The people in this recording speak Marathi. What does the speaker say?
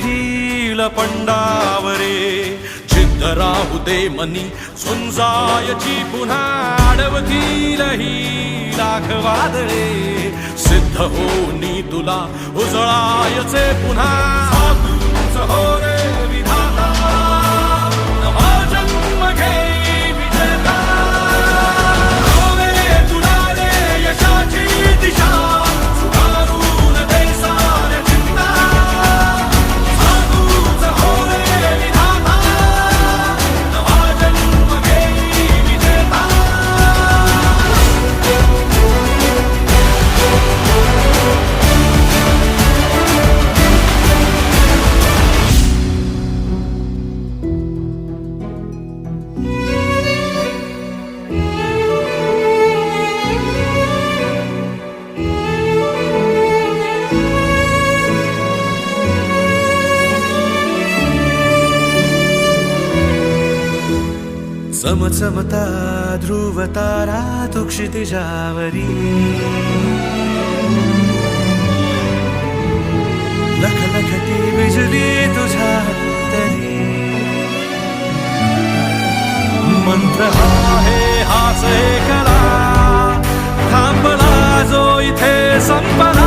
हिल पंडावरे जिद्द राहू दे मनी झुंजायची पुन्हा अडवतील ही लाख वादळे सिद्ध होनी तुला उजळायचे पुन्हा साधूच हो रे विधाता नवा जन्म घेई विजेता होवे तुला रे यशाची दिशा सुधारून दे साऱ्या चिंता साधूच हो रे विधाता नवा जन्म घेई विजेता चमचमता ध्रुव तारा तो क्षितिजावरी लखलखती बिजली तुझ्या तरी मंत्र आहे हाच एकला थांबला जो इथे संपला